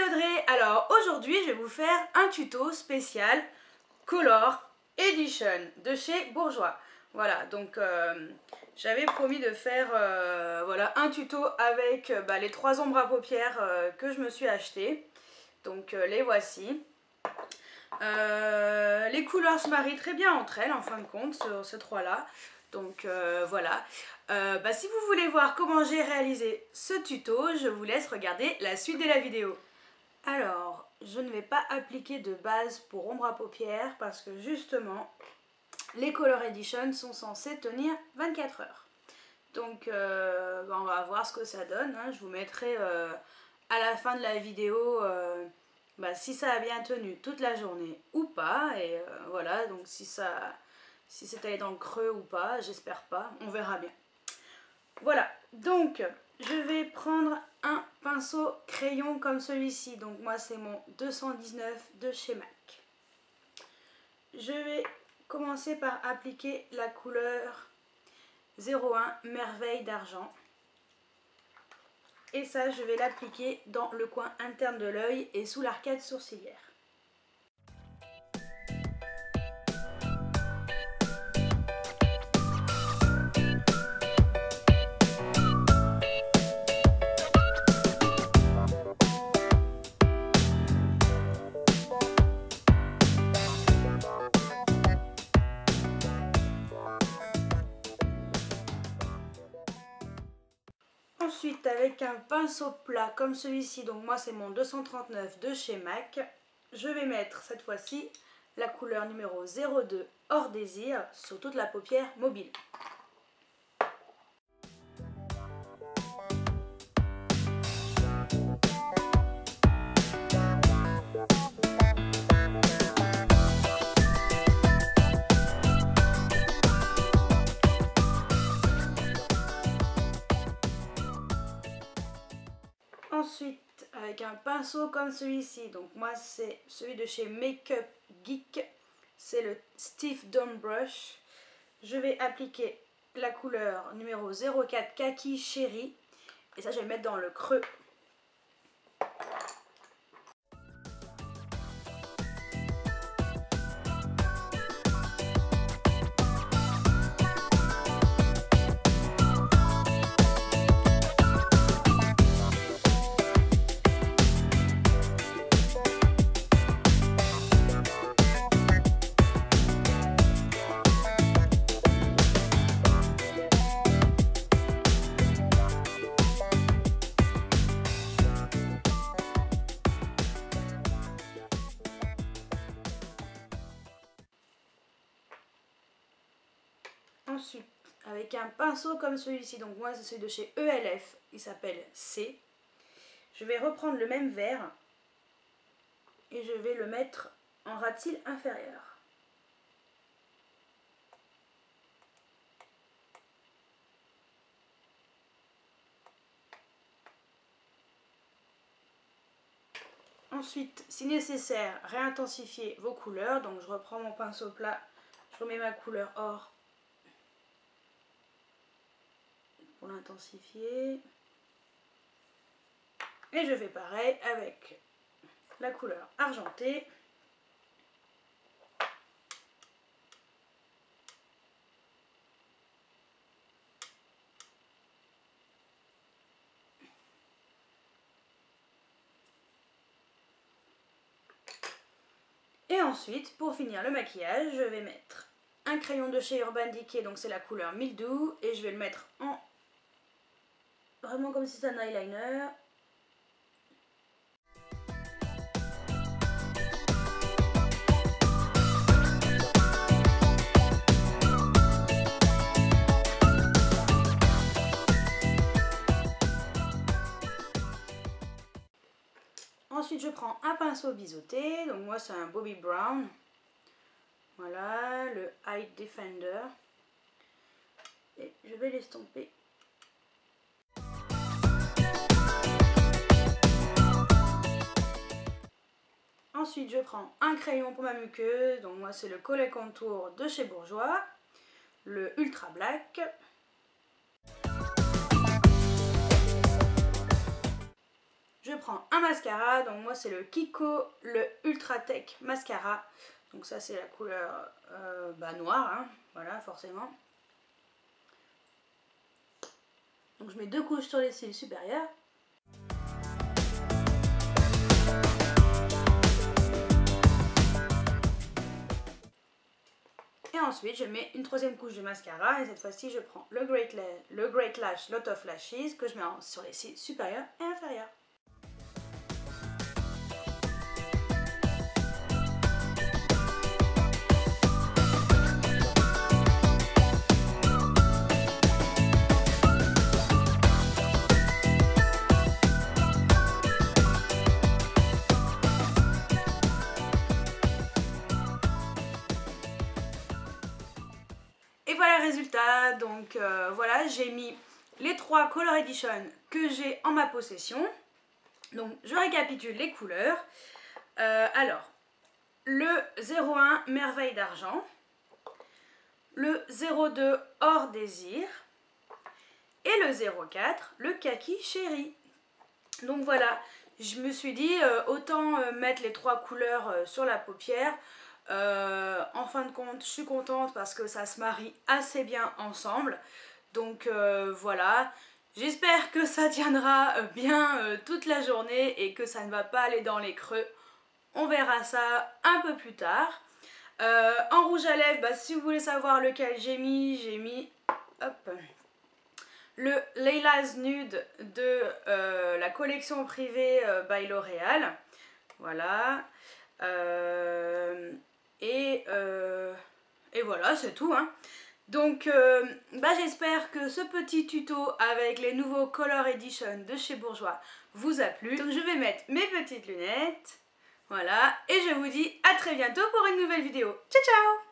Audrey. Alors aujourd'hui je vais vous faire un tuto spécial Color Edition de chez Bourjois. Voilà, donc j'avais promis de faire voilà, un tuto avec les 3 ombres à paupières que je me suis acheté. Donc les voici. Les couleurs se marient très bien entre elles en fin de compte sur ces 3 là. Donc voilà. Si vous voulez voir comment j'ai réalisé ce tuto, je vous laisse regarder la suite de la vidéo. Alors, je ne vais pas appliquer de base pour ombre à paupières parce que justement, les Color Edition sont censés tenir 24 heures. Donc, on va voir ce que ça donne. Hein. Je vous mettrai à la fin de la vidéo si ça a bien tenu toute la journée ou pas. Et voilà, donc si c'est allé dans le creux ou pas, j'espère pas, on verra bien. Voilà, donc je vais prendre un pinceau crayon comme celui-ci. Donc moi c'est mon 219 de chez MAC. Je vais commencer par appliquer la couleur 01 Merveille d'argent. Et ça je vais l'appliquer dans le coin interne de l'œil et sous l'arcade sourcilière. Ensuite, avec un pinceau plat comme celui-ci, donc moi c'est mon 239 de chez MAC, je vais mettre cette fois-ci la couleur numéro 02 Hors Désir sur toute la paupière mobile. Ensuite, avec un pinceau comme celui-ci, donc moi c'est celui de chez Makeup Geek, c'est le Stiff Down Brush. Je vais appliquer la couleur numéro 04 Kaki Chéri, et ça je vais le mettre dans le creux. Ensuite, avec un pinceau comme celui-ci, donc moi c'est celui de chez ELF, il s'appelle C. Je vais reprendre le même vert et je vais le mettre en ras de cils inférieur. Ensuite, si nécessaire, réintensifiez vos couleurs. Donc je reprends mon pinceau plat, je remets ma couleur or pour l'intensifier. Et je fais pareil avec la couleur argentée. Et ensuite, pour finir le maquillage, je vais mettre un crayon de chez Urban Decay, donc c'est la couleur Mildew, et je vais le mettre en vraiment comme si c'était un eyeliner. Ensuite, je prends un pinceau biseauté, donc moi c'est un Bobbi Brown. Voilà, le Eye Defender. Et je vais l'estomper. Ensuite, je prends un crayon pour ma muqueuse, donc moi c'est le Collet Contour de chez Bourjois, le Ultra Black. je prends un mascara. Donc moi c'est le Kiko, le Ultra Tech Mascara. Donc ça c'est la couleur noire, hein. Voilà, forcément. Donc je mets 2 couches sur les cils supérieurs. Et ensuite je mets une 3e couche de mascara et cette fois-ci je prends le Great Lash Lot of Lashes que je mets sur les cils supérieurs et inférieurs. Et voilà le résultat. Donc voilà, j'ai mis les 3 Color Edition que j'ai en ma possession. Donc je récapitule les couleurs. Alors, le 01 Merveille d'Argent, le 02 Or Désir et le 04 le Kaki Chéri. Donc voilà, je me suis dit autant mettre les 3 couleurs sur la paupière. En fin de compte, je suis contente parce que ça se marie assez bien ensemble. Donc voilà, j'espère que ça tiendra bien toute la journée et que ça ne va pas aller dans les creux. On verra ça un peu plus tard. En rouge à lèvres, si vous voulez savoir lequel j'ai mis hop, le Layla's Nude de la collection privée by L'Oréal. Voilà. Et voilà, c'est tout, hein. Donc j'espère que ce petit tuto avec les nouveaux Color Edition de chez Bourjois vous a plu. Donc je vais mettre mes petites lunettes. Voilà, et je vous dis à très bientôt pour une nouvelle vidéo. Ciao ciao!